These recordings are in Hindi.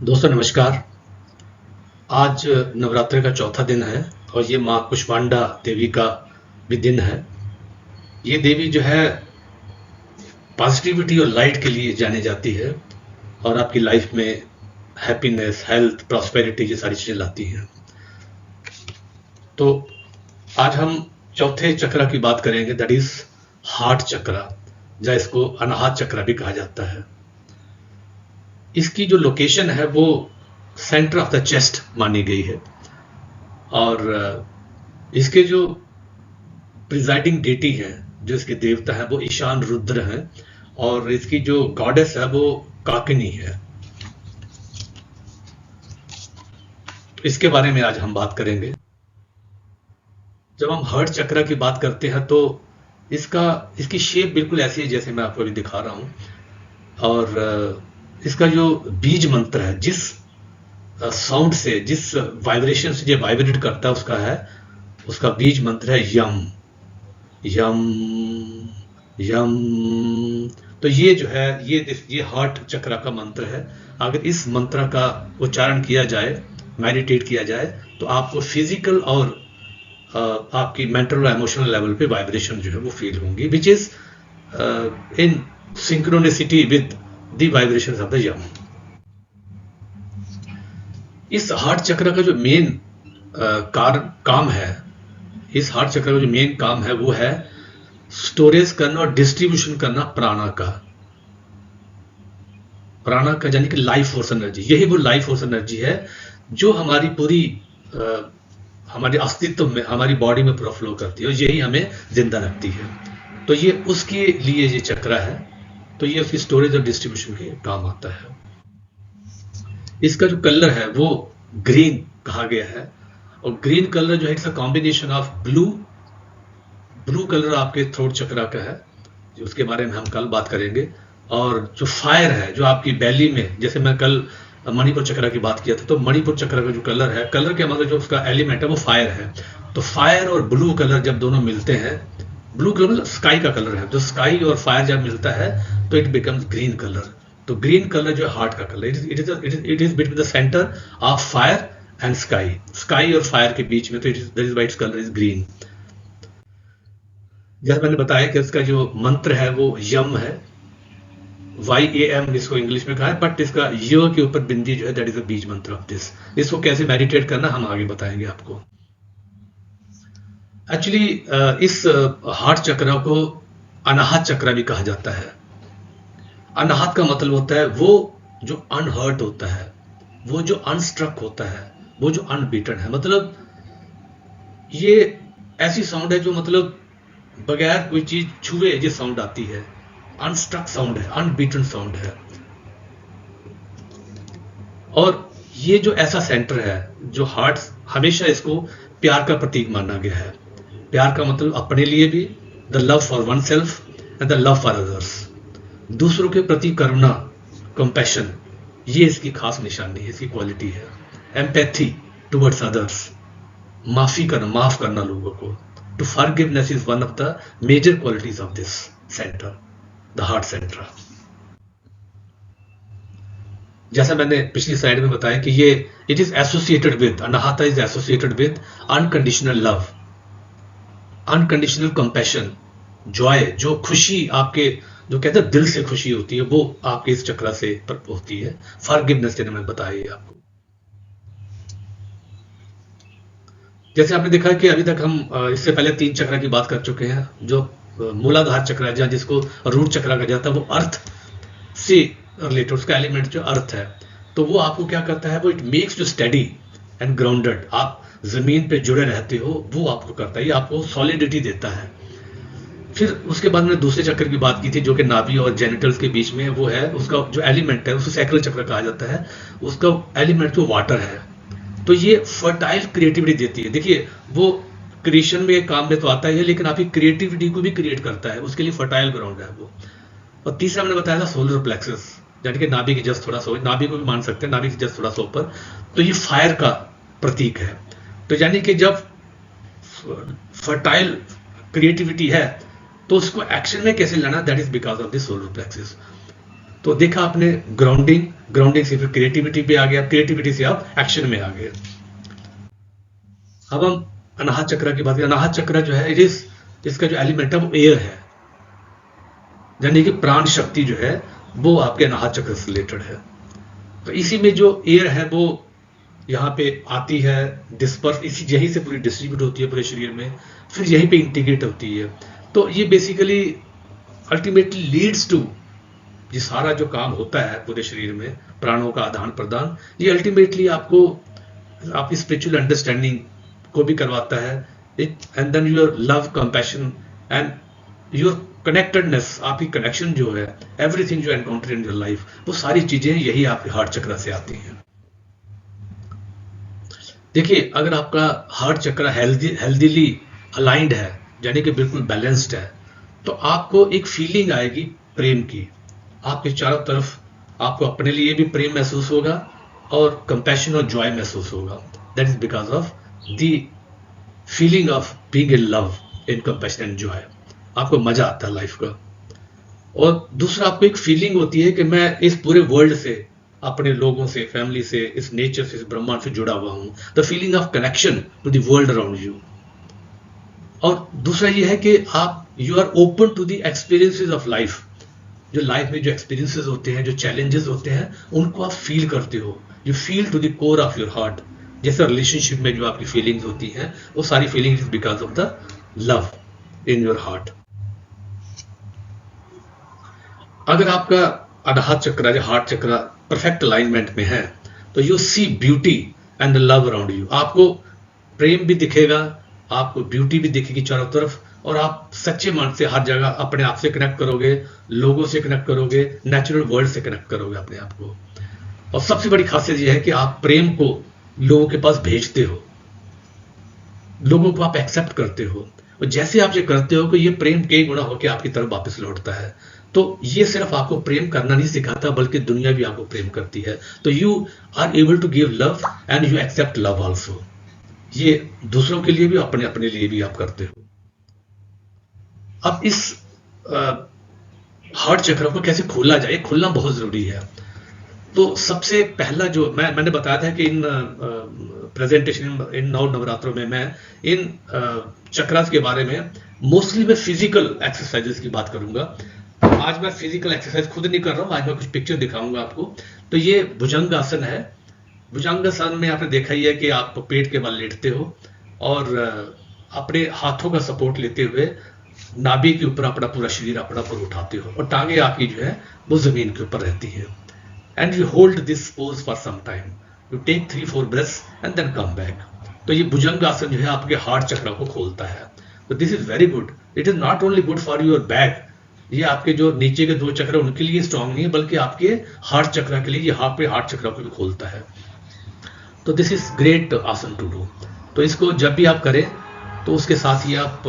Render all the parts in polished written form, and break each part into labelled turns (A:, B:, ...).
A: दोस्तों नमस्कार। आज नवरात्र का चौथा दिन है और ये माँ कुष्मांडा देवी का भी दिन है। ये देवी जो है पॉजिटिविटी और लाइट के लिए जानी जाती है और आपकी लाइफ में हैप्पीनेस, हेल्थ, प्रॉस्पेरिटी ये सारी चीज़ें लाती हैं। तो आज हम चौथे चक्र की बात करेंगे, दैट इज हार्ट चक्र, या इसको अनाहत चक्र भी कहा जाता है। इसकी जो लोकेशन है वो सेंटर ऑफ द चेस्ट मानी गई है और इसके जो प्रिजाइडिंग डेटी है, जो इसके देवता है वो ईशान रुद्र हैं और इसकी जो गॉडेस है वो काकिनी है। इसके बारे में आज हम बात करेंगे। जब हम हार्ट चक्र की बात करते हैं तो इसकी शेप बिल्कुल ऐसी है जैसे मैं आपको अभी दिखा रहा हूं और इसका जो बीज मंत्र है, जिस साउंड से, जिस वाइब्रेशन से ये वाइब्रेट करता है, उसका बीज मंत्र है यम यम यम। तो ये जो है ये हार्ट चक्र का मंत्र है। अगर इस मंत्र का उच्चारण किया जाए, मेडिटेट किया जाए, तो आपको फिजिकल और आपकी मेंटल और इमोशनल लेवल पे वाइब्रेशन जो है वो फील होंगी, which is in synchronicity with the vibrations of the Yam. इस हार्ट चक्र का जो मेन काम है, इस हार्ट चक्र का जो मेन काम है वो है स्टोरेज करना और डिस्ट्रीब्यूशन करना प्राणा का यानी कि लाइफ फोर्स एनर्जी। यही वो लाइफ फोर्स एनर्जी है जो हमारी पूरी हमारे अस्तित्व में, हमारी बॉडी में पूरा फ्लो करती है और यही हमें जिंदा रखती है। तो ये उसके लिए ये चक्र है, तो ये उसकी स्टोरेज और डिस्ट्रीब्यूशन के काम आता है। इसका जो कलर है वो ग्रीन कहा गया है और ग्रीन कलर जो है it's a combination of blue colour आपके थ्रोट चक्र का है, उसके बारे में हम कल बात करेंगे। और जो फायर है जो आपकी बैली में, जैसे मैं कल मणिपुर चक्र की बात किया था, तो मणिपुर चक्र का जो कलर है, कलर के मतलब जो उसका एलिमेंट है वो फायर है। तो फायर और ब्लू कलर जब दोनों मिलते हैं, ब्लू कलर मतलब स्काई का कलर है, जो स्काई और फायर जब मिलता है तो इट बिकम्स ग्रीन कलर। तो ग्रीन कलर जो है हार्ट का colour, it is between the centre of fire and sky और फायर के बीच में, तो that is why its colour is green. जैसे मैंने बताया कि इसका जो मंत्र है वो यम है, YAM इसको इंग्लिश में कहा है, बट इसका य के ऊपर बिंदी जो है दैट इज द बीज मंत्र ऑफ दिस। इसको कैसे मेडिटेट करना हम आगे बताएंगे आपको। एक्चुअली इस हार्ट चक्र को अनाहत चक्र भी कहा जाता है। अनाहत का मतलब होता है वो जो अनहर्ट होता है, वो जो अनस्ट्रक होता है, वो जो अनबीटन है। मतलब ये ऐसी साउंड है जो मतलब बगैर कोई चीज छुए ये साउंड आती है, अनस्ट्रक साउंड है, अनबीटन साउंड है। और ये जो ऐसा सेंटर है, जो हार्ट, हमेशा इसको प्यार का प्रतीक माना गया है। प्यार का मतलब अपने लिए भी, the love for one self and the love for others, दूसरों के प्रति करुणा, कंपैशन, ये इसकी खास निशानी है, इसकी क्वालिटी है। एम्पैथी टुवर्ड्स अदर्स, माफी करना, माफ करना लोगों को। To forgiveness is one of the major qualities of this centre, the heart centre. जैसा मैंने पिछली स्लाइड में बताया कि ये it is associated with, Anahata is associated with unconditional love, unconditional compassion, joy, जो खुशी आपके, जो कहते हैं दिल से खुशी होती है, वो आपके इस चक्र से होती है। फॉरगिवनेस जैसे मैंने बताया आपको। जैसे आपने देखा कि अभी तक हम इससे पहले 3 चक्र की बात कर चुके हैं। जो मूलाधार चक्र है, जिसको रूट चक्र कहा जाता है, वो अर्थ से रिलेटेड, उसका एलिमेंट जो अर्थ है, तो वो आपको क्या करता है, वो it makes you study and grounded, आप जमीन पे जुड़े रहते हो, वो आपको करता है, ये आपको सॉलिडिटी देता है। फिर उसके बाद मैंने दूसरे चक्र की बात की थी जो कि नाभि और जेनिटल्स के बीच में, वो है उसका जो एलिमेंट है, उसको सैक्रल चक्र कहा जाता है। उसका एलिमेंट जो वाटर है, तो ये फर्टाइल क्रिएटिविटी देती है। देखिए वो क्रिएशन में, काम में तो आता ही है, लेकिन आपकी क्रिएटिविटी को भी क्रिएट करता है, उसके लिए फर्टाइल ग्राउंड है वो। और तीसरा मैंने बताया था सोलर प्लेक्सस, यानी कि नाभि की जस्ट थोड़ा सा, नाभि को भी मान सकते हैं, नाभि की जस्ट थोड़ा सा ऊपर, तो ये फायर का प्रतीक है। तो यानी कि जब फर्टाइल क्रिएटिविटी है तो उसको एक्शन में कैसे लाना, that is because of this solar plexus. तो देखा आपने ग्राउंडिंग, ग्राउंडिंग से फिर क्रिएटिविटी पे आ गया, क्रिएटिविटी से आप एक्शन में आ गए। अब हम अनाहत चक्र की बात करें। अनाहत चक्र जो है, इसका जो एलिमेंट है वो एयर है, यानी कि प्राण शक्ति जो है वो आपके अनाहत चक्र से रिलेटेड है। तो इसी में जो एयर है वो यहाँ पे आती है, डिस्पर्स, इसी यहीं से पूरी डिस्ट्रीब्यूट होती है पूरे शरीर में, फिर यहीं पे इंटीग्रेट होती है। तो ये बेसिकली अल्टीमेटली लीड्स टू, ये सारा जो काम होता है पूरे शरीर में प्राणों का आदान प्रदान, ये अल्टीमेटली आपको आपकी स्पिरिचुअल अंडरस्टैंडिंग को भी करवाता है, and then your love, compassion and your connectedness, आपकी कनेक्शन जो है, एवरीथिंग जो एनकाउंटर इन योर लाइफ, वो सारी चीजें यही आपके हार्ट चक्र से आती हैं। देखिए, अगर आपका हार्ट चक्र हेल्दीली अलाइंड है, यानी कि बिल्कुल बैलेंस्ड है, तो आपको एक फीलिंग आएगी प्रेम की। आपके चारों तरफ आपको अपने लिए भी प्रेम महसूस होगा और कंपैशन और जॉय महसूस होगा। That is because of the feeling of being in love, in compassion and Joy. आपको मजा आता है लाइफ का। और दूसरा, आपको एक फीलिंग होती है कि मैं इस पूरे वर्ल्ड से, अपने लोगों से, फैमिली से, इस नेचर से, इस ब्रह्मांड से जुड़ा हुआ हूं। The feeling of connection to the world around you. और दूसरा ये है कि आप you are open to the experiences of life. जो लाइफ में जो एक्सपीरियंसेस होते हैं, जो चैलेंजेस होते हैं, उनको आप फील करते हो। You feel to the core of your heart. जैसे रिलेशनशिप में जो आपकी फीलिंग्स होती हैं, वो सारी feelings because of the love in your heart. अगर आपका अनाहत चक्र, हार्ट चक्र परफेक्ट अलाइनमेंट में है, तो you see beauty and love around you. आपको प्रेम भी दिखेगा, आपको ब्यूटी भी दिखेगी चारों तरफ, और आप सच्चे मन से हर जगह अपने आप से कनेक्ट करोगे, लोगों से कनेक्ट करोगे, नेचुरल वर्ल्ड से कनेक्ट करोगे अपने आप को। और सबसे बड़ी खासियत यह है कि आप प्रेम को लोगों के पास भेजते हो, लोगों को आप एक्सेप्ट करते हो, और जैसे आप ये करते हो कि ये प्रेम कई गुना होकर आपकी तरफ वापस लौटता है। तो ये सिर्फ आपको प्रेम करना नहीं सिखाता, बल्कि दुनिया भी आपको प्रेम करती है। तो you are able to give love and you accept love also. ये दूसरों के लिए भी, अपने अपने लिए भी आप करते हो। अब इस हार्ट चक्र को कैसे खोला जाए, खोलना बहुत जरूरी है। तो सबसे पहला जो मैंने बताया था कि इन प्रेजेंटेशन, इन नवरात्रों में मैं इन चक्रास के बारे में मोस्टली मैं फिजिकल एक्सरसाइजेस की बात करूंगा। आज मैं फिजिकल एक्सरसाइज खुद नहीं कर रहा हूं, आज मैं कुछ पिक्चर दिखाऊंगा आपको। तो ये भुजंग आसन है। भुजंग आसन में आपने देखा ही है कि आप पेट के बल लेटते हो और अपने हाथों का सपोर्ट लेते हुए नाभि के ऊपर अपना पूरा शरीर अपना ऊपर उठाते हो, और टांगे आपकी जो है वो जमीन के ऊपर रहती है। And you hold this pose for some time, you take 3-4 breaths and then come back. तो ये भुजंग आसन जो है आपके हार्ट चक्र को खोलता है। तो this is very good. It is not only good for your back, ये आपके जो नीचे के 2 चक्र उनके लिए स्ट्रांग नहीं है, बल्कि आपके हार्ट चक्र के लिए ये हार्ट चक्र को भी खोलता है। तो दिस इज ग्रेट आसन टू डू। तो इसको जब भी आप करें तो उसके साथ ही आप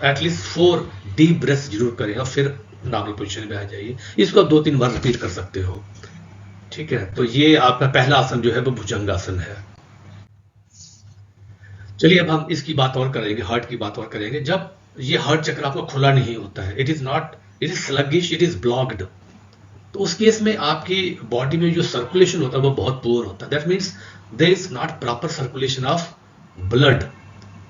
A: एटलीस्ट 4 डीप ब्रेथ्स जरूर करें और फिर नॉर्मल पोजीशन में आ जाइए। इसको आप 2-3 बार रिपीट कर सकते हो। ठीक है, तो ये आपका पहला आसन जो है वो भुजंग आसन है। चलिए अब हम इसकी बात और करेंगे, हार्ट की बात और करेंगे। जब ये हार्ट चक्र आपको खुला नहीं होता है, it is sluggish, it is blocked, तो उस केस में आपकी बॉडी में जो सर्कुलेशन होता है वो बहुत पुअर होता है। That means there is not proper circulation of blood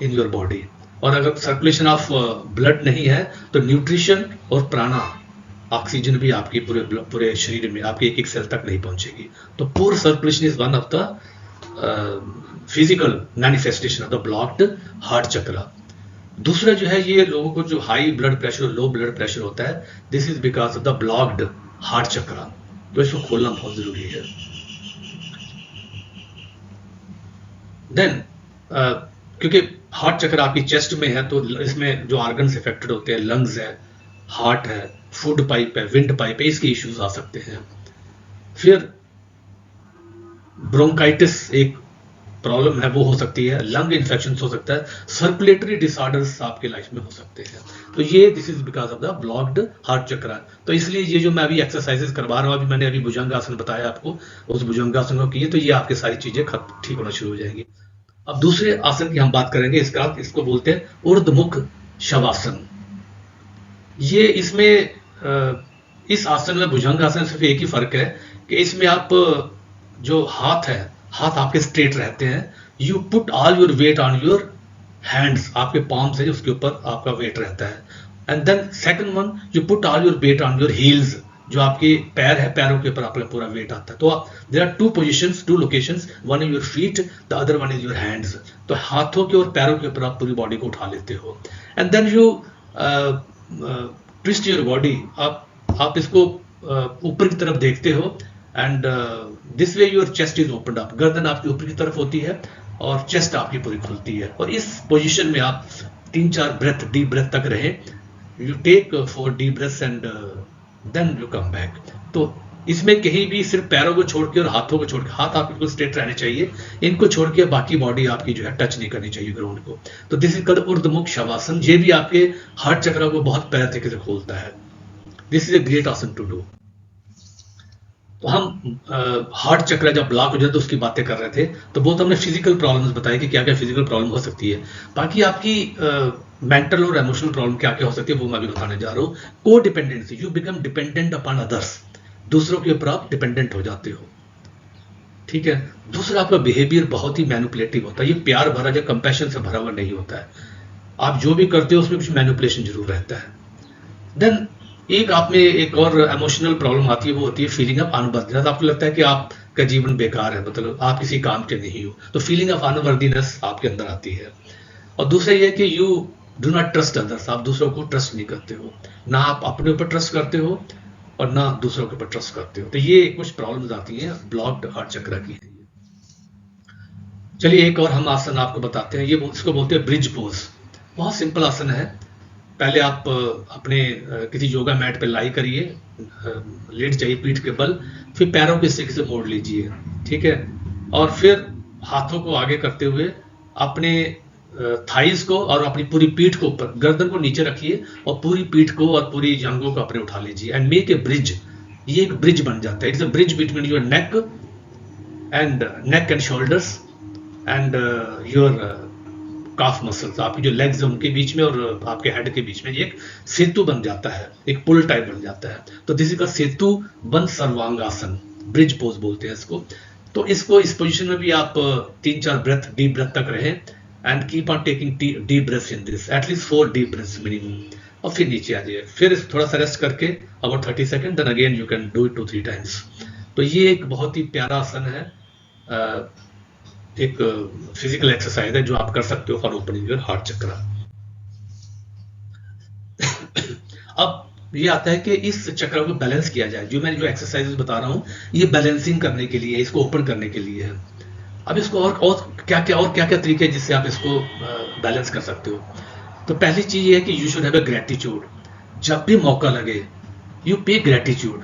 A: in your body. और अगर सर्कुलेशन ऑफ ब्लड नहीं है तो न्यूट्रिशन और प्राणा, ऑक्सीजन भी आपकी पूरे शरीर में, आपके एक सेल तक नहीं पहुंचेगी। तो poor circulation is one of the physical manifestation of the blocked heart चक्र। दूसरा जो है, ये लोगों को जो high blood pressure, low blood pressure होता है, this is because of the blocked heart chakra. तो इसको खोलना बहुत जरूरी है। देन क्योंकि हार्ट चक्र आपकी चेस्ट में है, तो इसमें जो ऑर्गन्स इफेक्टेड होते हैं, लंग्स है, हार्ट है, फूड पाइप है, विंड पाइप है, इसके इश्यूज आ सकते हैं। फिर ब्रोंकाइटिस एक प्रॉब्लम है, वो हो सकती है। लंग इन्फेक्शन हो सकता है। सर्कुलेटरी डिसऑर्डर्स आपके लाइफ में हो सकते हैं। तो ये this is because of the blocked heart chakra. तो इसलिए ये जो मैं अभी एक्सरसाइजेस करवा रहा हूँ, अभी मैंने अभी भुजंगासन बताया आपको, उस भुजंगासन को किए तो ये आपके सारी चीजें ठीक होना शुरू हो जाएंगी। अब दूसरे आसन की हम बात करेंगे। इसको बोलते हैं ऊर्ध्वमुख शवासन। ये इसमें इस आसन में भुजंग आसन सिर्फ एक ही फर्क है कि इसमें आप जो हाथ है, हाथ आपके स्ट्रेट रहते हैं। You put all your weight on your hands, आपके पाम से उसके ऊपर आपका वेट रहता है। And then second one, you put all your weight on your heels, जो आपके पैर है, पैरों के ऊपर आपका पूरा वेट आता है। तो there are two positions, two locations, one is your feet, the other one is your hands. तो हाथों के और पैरों के ऊपर आप पूरी बॉडी को उठा लेते हो। And then you twist your body, आप इसको ऊपर की तरफ देखते हो। And this way your chest is opened up, गर्दन आपकी ऊपर की तरफ होती है और चेस्ट आपकी पूरी खुलती है। और इस पोजीशन में आप 3-4 ब्रेथ, डीप ब्रेथ तक रहे। You take 4 deep breaths and then you come back. तो इसमें कहीं भी सिर्फ पैरों को छोड़ के और हाथों को छोड़ के, हाथ आपके बिल्कुल स्ट्रेट रहने चाहिए, इनको छोड़ के बाकी बॉडी आपकी जो है टच नहीं करनी चाहिए ग्राउंड को। तो दिस इज कॉल्ड ऊर्ध्वमुख शवासन। ये भी आपके हार्ट चक्र को बहुत प्यारे तरीके से खोलता है। दिस इज अ ग्रेट आसन टू डू। तो हम हार्ट चक्र जब ब्लॉक हो जाए तो उसकी बातें कर रहे थे, तो बहुत हमने फिजिकल प्रॉब्लम्स बताई कि क्या क्या फिजिकल प्रॉब्लम हो सकती है। बाकी आपकी मेंटल और इमोशनल प्रॉब्लम क्या क्या हो सकती है वो मैं भी बताने जा रहा हूँ। को dependency, you become dependent upon others, दूसरों के ऊपर आप डिपेंडेंट हो जाते हो। ठीक है। दूसरा, आपका बिहेवियर बहुत ही मैनिपुलेटिव होता है, ये प्यार भरा या कंपैशन से भरा हुआ नहीं होता है। आप जो भी करते हो उसमें कुछ मैनिपुलेशन जरूर रहता है। देन एक आप में एक और इमोशनल प्रॉब्लम आती है, वो होती है फीलिंग ऑफ अनवर्दीनेस। आपको लगता है कि आपका जीवन बेकार है, मतलब आप किसी काम के नहीं हो, तो फीलिंग ऑफ अनवर्दीनेस आपके अंदर आती है। और दूसरा ये है कि you do not trust others, आप दूसरों को ट्रस्ट नहीं करते हो, ना आप अपने ऊपर ट्रस्ट करते हो और ना दूसरों के ऊपर ट्रस्ट करते हो। तो ये कुछ प्रॉब्लम्स आती हैं ब्लॉक्ड हार्ट चक्र की। चलिए एक और हम आसन आपको बताते हैं, ये इसको बोलते हैं ब्रिज पोज। बहुत सिंपल आसन है। पहले आप अपने किसी योगा मैट पे लाई करिए, लेट जाइए पीठ के बल, फिर पैरों के सिक से मोड़ लीजिए। ठीक है। और फिर हाथों को आगे करते हुए अपने थाइस को और अपनी पूरी पीठ को ऊपर, गर्दन को नीचे रखिए और पूरी पीठ को और पूरी जांघों को अपने उठा लीजिए। एंड मेक ए ब्रिज, ये एक ब्रिज बन जाता है। It's a bridge between your neck and shoulders and your calf muscles, आपकी जो लेग्स है उनके बीच में और आपके हेड के बीच में ये एक सेतु बन जाता है, एक पुल टाइप बन जाता है। तो दिस इज का सेतु बन सर्वांगासन, ब्रिज पोज बोलते हैं इसको। तो इसको इस पोजीशन में भी आप 3-4 ब्रेथ, डीप ब्रेथ तक रहे and keep on taking deep breaths in this, at least 4 deep breaths minimum. और फिर नीचे आ जाइए, फिर थोड़ा सा रेस्ट करके about 30 second, then again you can do it 2-3 times. तो ये एक बहुत ही प्यारा आसन है, एक फिजिकल एक्सरसाइज है जो आप कर सकते हो फॉर ओपनिंग योर हार्ट चक्र। अब ये आता है कि इस चक्र को बैलेंस किया जाए। जो मैं एक्सरसाइजेस बता रहा हूँ ये बैलेंसिंग करने के लिए, इसको ओपन करने के लिए है। अब इसको और क्या क्या तरीके हैं जिससे आप इसको बैलेंस कर सकते हो। तो पहली चीज ये है कि you should have a gratitude. जब भी मौका लगे यू पे ग्रेटिट्यूड।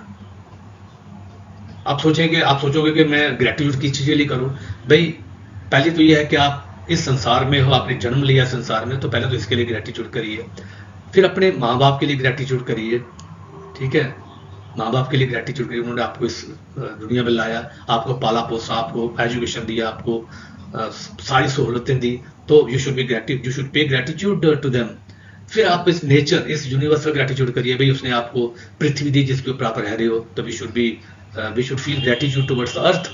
A: आप सोचोगे कि मैं ग्रेटिट्यूड की चीजें लिए करूं। भाई पहले तो ये है कि आप इस संसार में हो, आपने जन्म लिया संसार में, तो पहले तो इसके लिए ग्रेटिट्यूड करिए। फिर अपने माँ बाप के लिए ग्रेटिट्यूड करिए। ठीक है। माँ बाप के लिए ग्रेटिट्यूड करिए, उन्होंने आपको इस दुनिया में लाया, आपको पाला पोसा, आपको एजुकेशन दिया, आपको सारी सहूलतें दी, तो you should pay gratitude to them. फिर आप इस नेचर, इस यूनिवर्सल ग्रेटिट्यूड करिए। भाई उसने आपको पृथ्वी दी जिसके ऊपर आप रह रहे हो, तो we should feel gratitude towards earth.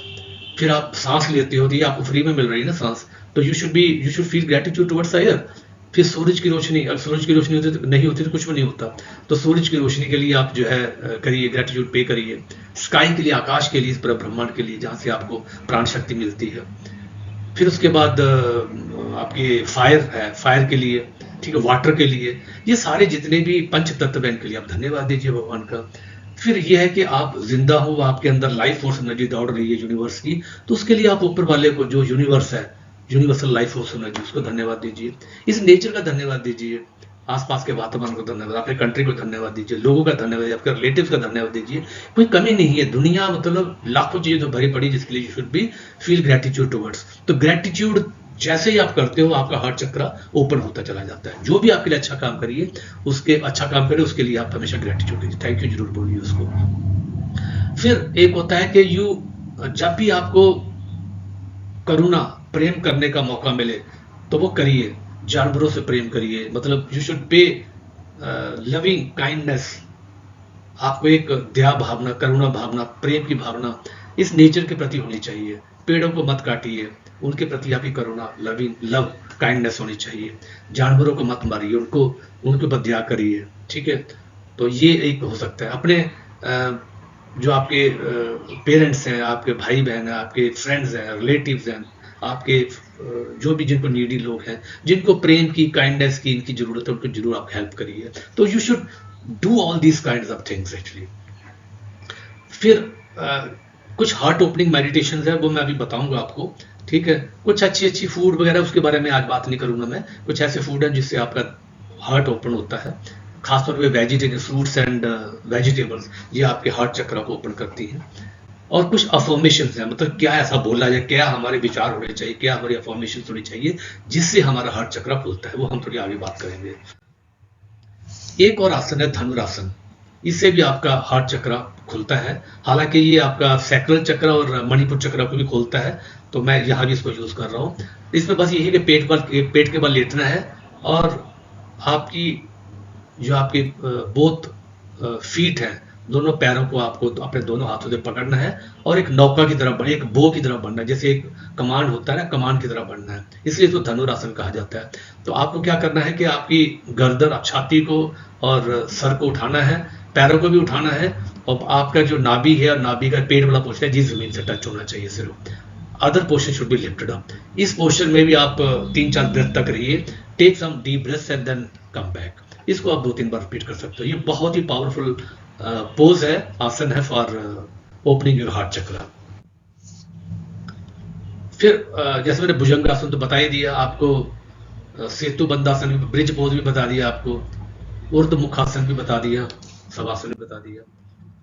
A: फिर आप सांस लेते हो, तो ये आपको फ्री में मिल रही है ना सांस, तो you should feel gratitude towards air. फिर सूरज की रोशनी, अगर सूरज की रोशनी नहीं होती तो कुछ भी नहीं होता, तो सूरज की रोशनी के लिए आप जो है करिए, ग्रेटिट्यूड पे करिए। स्काई के लिए, आकाश के लिए, इस पूरे ब्रह्मांड के लिए जहाँ से आपको प्राण शक्ति मिलती है। फिर उसके बाद आपके फायर है, फायर के लिए, ठीक है, वाटर के लिए, ये सारे जितने भी पंच तत्व हैं इनके लिए आप धन्यवाद दीजिए भगवान का। फिर यह है कि आप जिंदा हो, आपके अंदर लाइफ फोर्स एनर्जी दौड़ रही है यूनिवर्स की, तो उसके लिए आप ऊपर वाले को, जो यूनिवर्स है, यूनिवर्सल लाइफ फोर्स एनर्जी, उसको धन्यवाद दीजिए। इस नेचर का धन्यवाद दीजिए, आसपास के वातावरण को धन्यवाद, अपने कंट्री को धन्यवाद दीजिए, लोगों का धन्यवाद, आपके रिलेटिव्स का धन्यवाद दीजिए। कोई कमी नहीं है, दुनिया मतलब लाखों चीजें तो भरी पड़ी जिसके लिए you should be feel gratitude towards. तो ग्रेटिट्यूड जैसे ही आप करते हो आपका हार्ट चक्र ओपन होता चला जाता है। जो भी आपके लिए अच्छा काम करिए, अच्छा काम करिए, उसके लिए आप हमेशा ग्रेटिट्यूड दीजिए, थैंक यू जरूर बोलिए उसको। फिर एक होता है कि जब भी आपको करुणा, प्रेम करने का मौका मिले तो वो करिए, जानवरों से प्रेम करिए, मतलब यू शुड पे लविंग काइंडनेस आपको एक दया भावना, करुणा भावना, प्रेम की भावना इस नेचर के प्रति होनी चाहिए। पेड़ों को मत काटिए, उनके प्रति आपकी करुणा, लविंग लव, काइंडनेस होनी चाहिए। जानवरों को मत मारिए, उनको उनके ऊपर दया करिए, ठीक है। तो ये एक हो सकता है। अपने जो आपके पेरेंट्स हैं, आपके भाई बहन हैं, आपके फ्रेंड्स हैं, रिलेटिव्स हैं, आपके जो भी जिनको नीडी लोग हैं, जिनको प्रेम की, काइंडनेस की, इनकी जरूरत है, उनको जरूर आप हेल्प करिए। तो you should do all these kind of things actually. फिर कुछ हार्ट ओपनिंग मेडिटेशन है, वो मैं अभी बताऊंगा आपको, ठीक है। कुछ अच्छी अच्छी फूड वगैरह, उसके बारे में आज बात नहीं करूंगा मैं। कुछ ऐसे फूड है जिससे आपका हार्ट ओपन होता है, खासतौर पे वेजिटेरियन फ्रूट्स एंड वेजिटेबल्स, ये आपके हार्ट चक्र को ओपन करती हैं। और कुछ अफर्मेशंस हैं, मतलब क्या ऐसा बोला जाए, क्या हमारे विचार होने चाहिए, क्या हमारी अफर्मेशंस होनी चाहिए जिससे हमारा हार्ट चक्र खुलता है, वो हम थोड़ी आगे बात करेंगे। एक और आसन है धनुरासन, इससे भी आपका हार्ट चक्र खुलता है। हालांकि ये आपका सैक्रल चक्र और मणिपुर चक्र को भी खोलता है, तो मैं यहाँ भी इसको यूज कर रहा हूँ। इसमें बस यही है कि पेट के बल लेटना है और आपकी जो आपके बोथ फीट हैं, दोनों पैरों को आपको अपने दोनों हाथों से पकड़ना है और एक नौका की तरफ, एक बो की तरफ बनना है, जैसे एक कमांड होता है ना, कमांड की तरफ बनना है, इसलिए तो धनुरासन कहा जाता है। तो आपको क्या करना है कि आपकी गर्दन, छाती को और सर को उठाना है, पैरों को भी उठाना है, और आपका जो नाभि है और नाभि का पेट वाला पोर्शन है, जिस जमीन से टच होना चाहिए सिर्फ। Other portion should be lifted up. इस पोर्शन में भी आप 3-4 ब्रेथ तक रहिए। Take some deep breaths and then come back. इसको आप 2-3 बार रिपीट कर सकते हो। ये बहुत ही पावरफुल पोज है, आसन है फॉर ओपनिंग योर हार्ट चक्र। फिर जैसे मैंने भुजंगासन तो बता ही दिया आपको, सेतु बंदासन, ब्रिज पोज भी बता दिया आपको, ऊर्ध्व मुखासन भी बता दिया, शवासन भी बता दिया।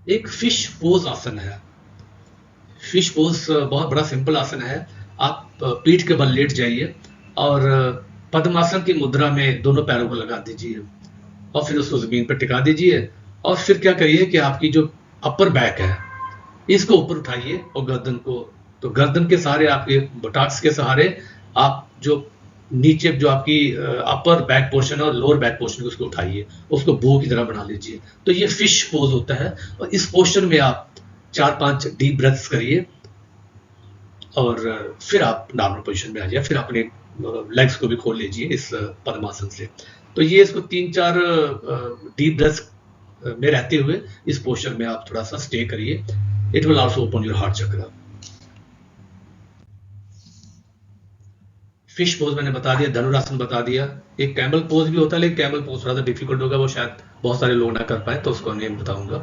A: एक फिश पोज आसन है। फिश पोज बहुत बड़ा सिंपल आसन है। आप पीठ के बल लेट जाइए और पद्मासन की मुद्रा में दोनों पैरों को लगा दीजिए और फिर उसको जमीन पर टिका दीजिए। और फिर क्या करिए कि आपकी जो अपर बैक है, इसको ऊपर उठाइए और गर्दन को, तो गर्दन के सहारे, आपके बुटाक्स के सहारे आप जो नीचे जो आपकी अपर बैक पोर्शन और लोअर बैक पोर्शन को उसको उठाइए, उसको बो की तरह बना लीजिए। तो ये फिश पोज होता है। और इस पोर्शन में आप 4-5 डीप ब्रेथ्स करिए और फिर आप नॉर्मल पोजीशन में आ जाइए। फिर अपने लेग्स को भी खोल लीजिए इस पद्मासन से। तो ये इसको 3-4 डीप ब्रेथ्स में रहते हुए इस पोस्चर में आप थोड़ा सा स्टे करिए। It will also open your heart चक्र। फिश पोज मैंने बता दिया, धनुरासन बता दिया। एक कैमल पोज भी होता है, लेकिन कैमल पोज थोड़ा सा डिफिकल्ट होगा, वो शायद बहुत सारे लोग ना कर पाए, तो उसको नेम बताऊंगा।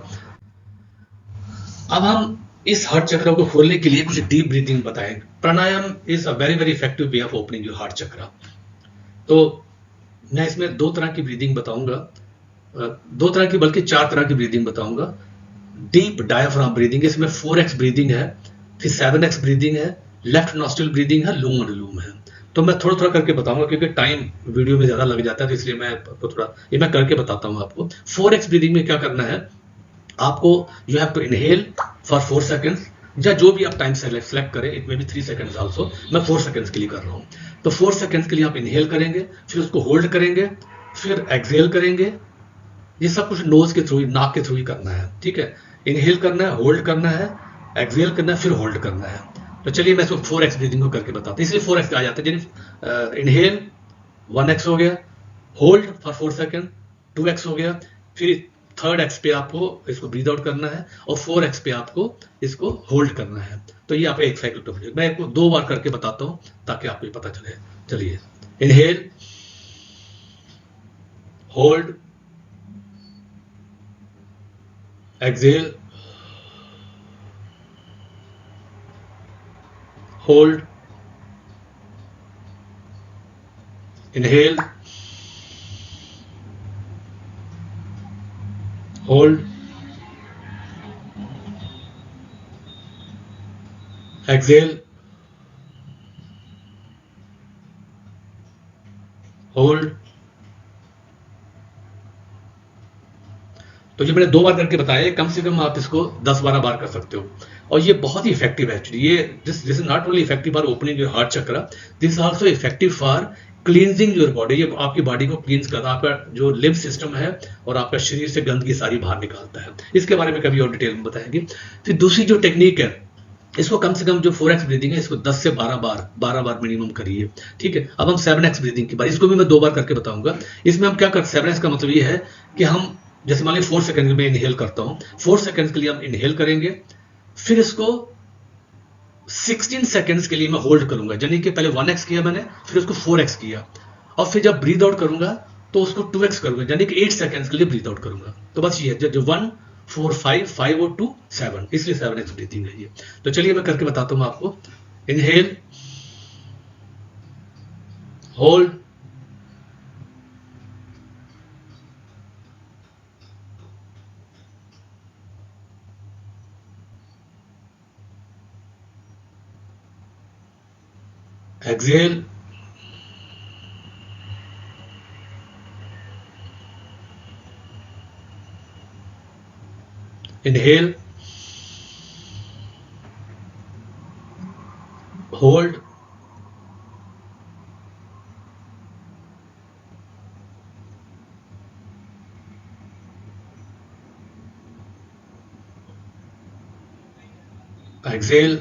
A: अब हम इस हार्ट चक्र को खोलने के लिए कुछ डीप ब्रीथिंग बताएं। Pranayama is a very very effective way of opening your heart chakra. तो मैं इसमें 2 तरह की ब्रीदिंग बताऊंगा, 2 तरह की, बल्कि 4 तरह की ब्रीदिंग बताऊंगा। डीप डायफ्राम ब्रीदिंग, इसमें 4x ब्रीदिंग है, फिर 7x ब्रीदिंग है, लेफ्ट नॉस्ट्रिल ब्रीदिंग है, लूम अनुलोम है। तो मैं थोड़ा थोड़ा करके बताऊंगा क्योंकि टाइम वीडियो में ज्यादा लग जाता है, तो इसलिए मैं आपको थोड़ा ये मैं करके बताता हूं आपको। 4x ब्रीदिंग में क्या करना है आपको, you have to inhale for 4 seconds, या जो भी आप टाइम सेलेक्ट करें, इट में भी 3 सेकेंड्स आल्सो, मैं 4 सेकेंड्स के लिए कर रहा हूं। तो 4 सेकेंड्स के लिए आप इनहेल करेंगे, फिर उसको होल्ड करेंगे, फिर एक्सहेल करेंगे। ये सब कुछ नोज के थ्रू, नाक के थ्रू ही करना है, ठीक है। इनहेल करना है, होल्ड करना है, एक्सहेल करना है, फिर होल्ड करना है। तो चलिए मैं इसको 4x ब्रीदिंग को करके बताता हूं। इसलिए 4x आ जाता है। इनहेल 1x हो गया, होल्ड फॉर 4 सेकेंड 2x हो गया, फिर 3rd x पे आपको इसको ब्रीद आउट करना है और 4x पे आपको इसको होल्ड करना है। तो ये आपका एक साइकिल कंप्लीट। मैं आपको 2 बार करके बताता हूं ताकि आपको पता चले। चलिए, inhale, hold, exhale, hold, inhale, hold, exhale, hold. तो ये मैंने 2 बार करके बताया, कम से कम आप इसको 10-12 बार कर सकते हो और ये बहुत ही इफेक्टिव है एक्चुअली। ये this is not only effective for opening your heart chakra, this is also effective for cleansing your body, ये आपकी बॉडी को क्लींस करता है, आपका जो लिम्फ सिस्टम है और आपका शरीर से गंदगी सारी बाहर निकालता है। इसके बारे में कभी और डिटेल में बताएंगे। फिर दूसरी जो टेक्निक है, इसको कम से कम जो 4x ब्रीदिंग है इसको 10 से 12 बार मिनिमम करिए, ठीक है। अब हम 7x ब्रीदिंग की बात, इसको भी मैं 2 बार करके बताऊंगा। इसमें हम क्या करते, 7x का मतलब ये है कि हम जैसे मान लीजिए 4 सेकंड में इनहेल करता हूं, 4 सेकंड के लिए हम इनहेल करेंगे, फिर इसको 16 सेकंड्स के लिए मैं होल्ड करूंगा, यानी कि पहले 1x किया मैंने, फिर उसको 4x किया, और फिर जब ब्रीद आउट करूंगा तो उसको 2x करूंगा, यानी कि 8 सेकंड्स के लिए ब्रीद आउट करूंगा। तो बस ये है जो 1 4 5 5 और 2 7, इसलिए 7x ब्रीथिंग है ये। तो चलिए मैं करके बताता हूं आपको। Inhale, hold, exhale, inhale, hold, exhale,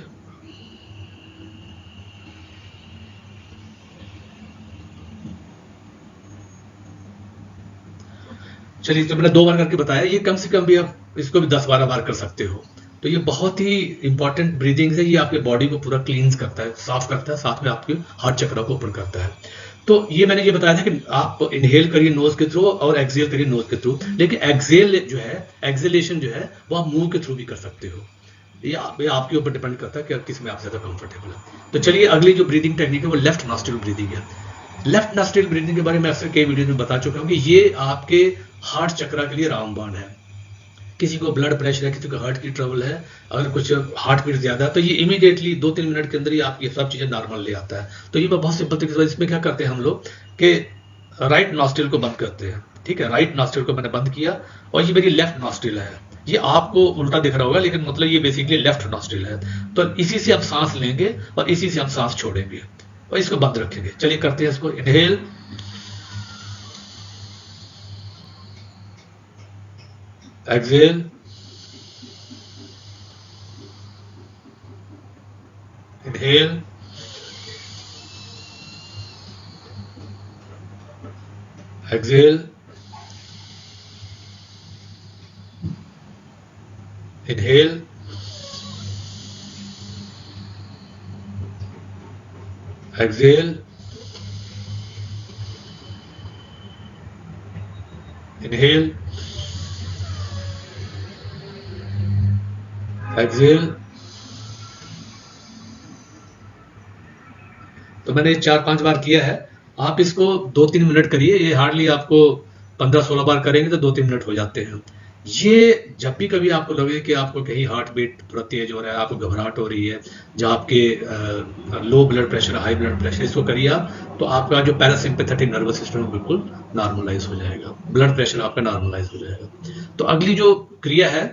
A: चलिए। तो मैंने 2 बार करके बताया, ये कम से कम भी आप इसको भी 10-12 बार कर सकते हो। तो ये बहुत ही इंपॉर्टेंट ब्रीदिंग है, ये आपके बॉडी को पूरा क्लींस करता है, साफ करता है, साथ में आपके हार्ट चक्र को ओपन करता है। तो ये मैंने ये बताया था कि आप इनहेल करिए नोज के थ्रू और एक्सहेल करिए नोज के थ्रू, लेकिन एक्सहेल जो है, एक्सहेलेशन जो है वो आप मुंह के थ्रू भी कर सकते हो। ये आपके ऊपर डिपेंड करता है कि किस में आप ज्यादा कंफर्टेबल है। तो चलिए अगली जो ब्रीदिंग टेक्निक है वो लेफ्ट नॉस्ट्रिल ब्रीदिंग है। लेफ्ट नॉस्ट्रिल ब्रीदिंग के बारे में अक्सर कई वीडियो में बता चुका हूँ कि ये आपके हार्ट चक्र के लिए रामबाण है। किसी को ब्लड प्रेशर है, किसी को हार्ट की ट्रबल है, अगर कुछ हार्ट बीट ज्यादा है, तो ये इमीडिएटली 2-3 मिनट के अंदर ही आपकी सब चीजें नॉर्मल ले आता है। तो ये बहुत सिंपल तरीके से, इसमें क्या करते हैं हम लोग कि राइट नॉस्ट्रिल को बंद करते हैं, ठीक है। राइट नॉस्ट्रिल को मैंने बंद किया और ये मेरी लेफ्ट नॉस्ट्रिल है। ये आपको उल्टा दिख रहा होगा, लेकिन मतलब ये बेसिकली लेफ्ट नॉस्ट्रिल है। तो इसी से हम सांस लेंगे और इसी से हम सांस छोड़ेंगे और इसको बंद रखेंगे। चलिए करते हैं इसको। Inhale, exhale, inhale, exhale, inhale, exhale, inhale, exhale। तो मैंने 4-5 बार किया है। आप इसको 2-3 मिनट करिए, ये हार्डली आपको 15-16 बार करेंगे तो 2-3 मिनट हो जाते हैं। ये जब भी कभी आपको लगे कि आपको कहीं हार्ट बीट थोड़ा तेज हो रहा है, आपको घबराहट हो रही है, जहाँ आपके low blood pressure, high blood pressure, इसको करिए आप, तो आपका जो पैरासिम्पैथेटिक नर्वस सिस्टम बिल्कुल नॉर्मलाइज हो जाएगा, ब्लड प्रेशर आपका नॉर्मलाइज हो जाएगा। तो अगली जो क्रिया है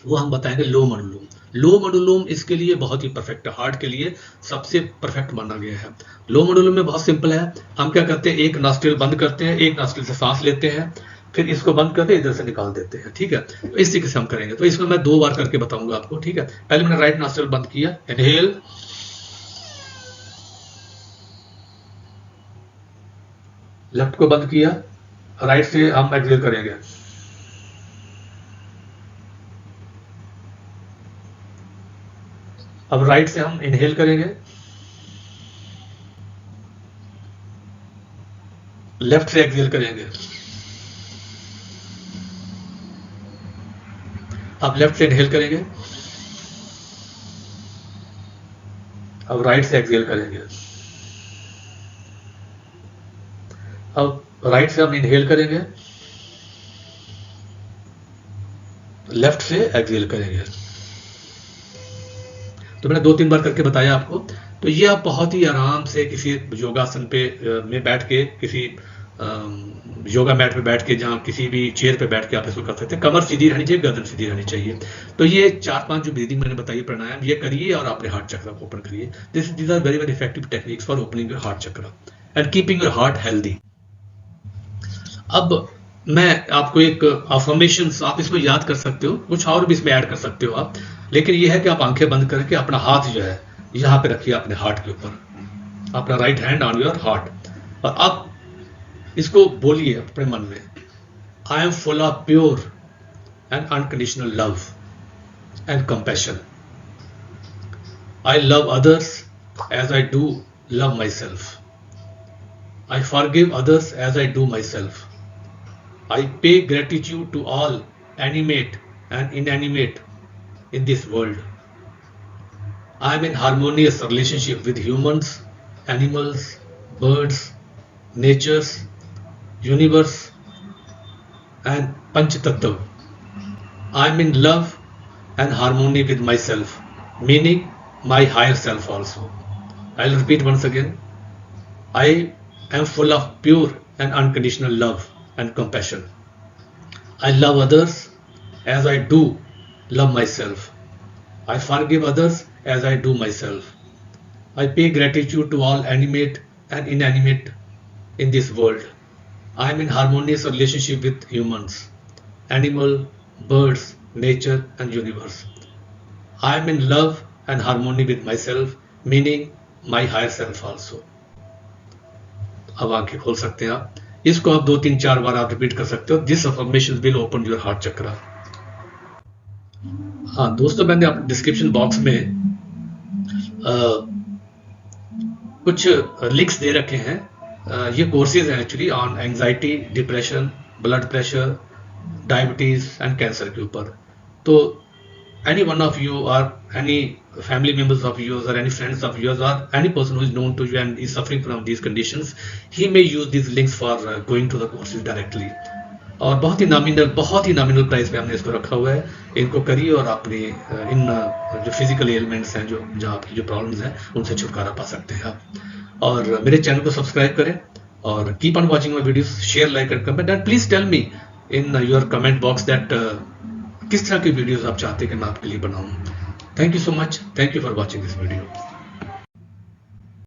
A: वो हम बताएंगे लोम अनुलोम। लोम अनुलोम इसके लिए बहुत ही परफेक्ट है, हार्ट के लिए सबसे परफेक्ट माना गया है। लोम अनुलोम में बहुत सिंपल है, हम क्या करते हैं, एक नॉस्ट्रिल बंद करते हैं, एक नॉस्ट्रिल से सांस लेते हैं, फिर इसको बंद करके इधर से निकाल देते हैं, ठीक है। तो इस तरीके से हम करेंगे। तो इसमें मैं 2 बार करके बताऊंगा आपको, ठीक है। पहले मैंने राइट नॉस्ट्रिल बंद किया, इनहेल, लेफ्ट को बंद किया, राइट से हम एक्सहेल करेंगे। अब राइट से हम इनहेल करेंगे, लेफ्ट से एक्सहेल करेंगे। अब लेफ्ट से इनहेल करेंगे, अब राइट से एक्सहेल करेंगे। अब राइट से हम इनहेल करेंगे, लेफ्ट से एक्सहेल करेंगे। तो मैंने 2-3 बार करके बताया आपको। तो ये आप बहुत ही आराम से किसी योगासन पे में बैठ के, किसी योगा मैट पे बैठ के, जहाँ किसी भी चेयर पे बैठ के आप इसको कर सकते हैं। कमर सीधी रहनी चाहिए, गर्दन सीधी रहनी चाहिए। तो ये 4-5 जो ब्रीदिंग मैंने बताई, प्राणायाम, ये करिए और अपने हार्ट चक्र को ओपन करिए। These are very very effective techniques for opening your heart chakra. and keeping your heart healthy. अब मैं आपको एक अफर्मेशंस, आप इसको याद कर सकते हो, कुछ और भी इसमें ऐड कर सकते हो आप, लेकिन यह है कि आप आंखें बंद करके अपना हाथ जो है यहाँ पे रखिए, अपने हार्ट के ऊपर, अपना right hand on your heart, और आप इसको बोलिए अपने मन में, I am full of pure and unconditional love and compassion. I love others as I do love myself. I forgive others as I do myself. I pay gratitude to all animate and inanimate in this world. I am in harmonious relationship with humans, animals, birds, natures, universe and Panchatattva. I am in love and harmony with myself, meaning my higher self also. I'll repeat once again. I am full of pure and unconditional love and compassion. I love others as I do love myself. I forgive others as I do myself. I pay gratitude to all animate and inanimate in this world. I am in harmonious relationship with humans, animal, birds, nature and universe. I am in love and harmony with myself, meaning my higher self also. अब आंखें खोल सकते हैं आप, इसको आप 2-3-4 बार आप रिपीट कर सकते हो. This affirmation will open your heart chakra. हाँ दोस्तों, मैंने आप डिस्क्रिप्शन बॉक्स में कुछ लिंक्स दे रखे हैं. ये कोर्सेज हैं actually on anxiety, depression, blood pressure, diabetes and cancer के ऊपर. तो any one of you or any family members of yours or any friends of yours or any person who is known to you and is suffering from these conditions, he may use these links for going to the courses directly. और बहुत ही नॉमिनल प्राइस पे हमने इसको रखा हुआ है. इनको करिए और अपने इन जो फिजिकल एलिमेंट्स हैं, जो आपकी जो प्रॉब्लम्स हैं, उनसे छुटकारा पा सकते हैं आप. और मेरे चैनल को सब्सक्राइब करें और keep on watching my videos, share, like and comment, and please tell me in your comment box that किस तरह की वीडियोस आप चाहते हैं कि मैं आपके लिए बनाऊं. Thank you so much. Thank you for watching this video.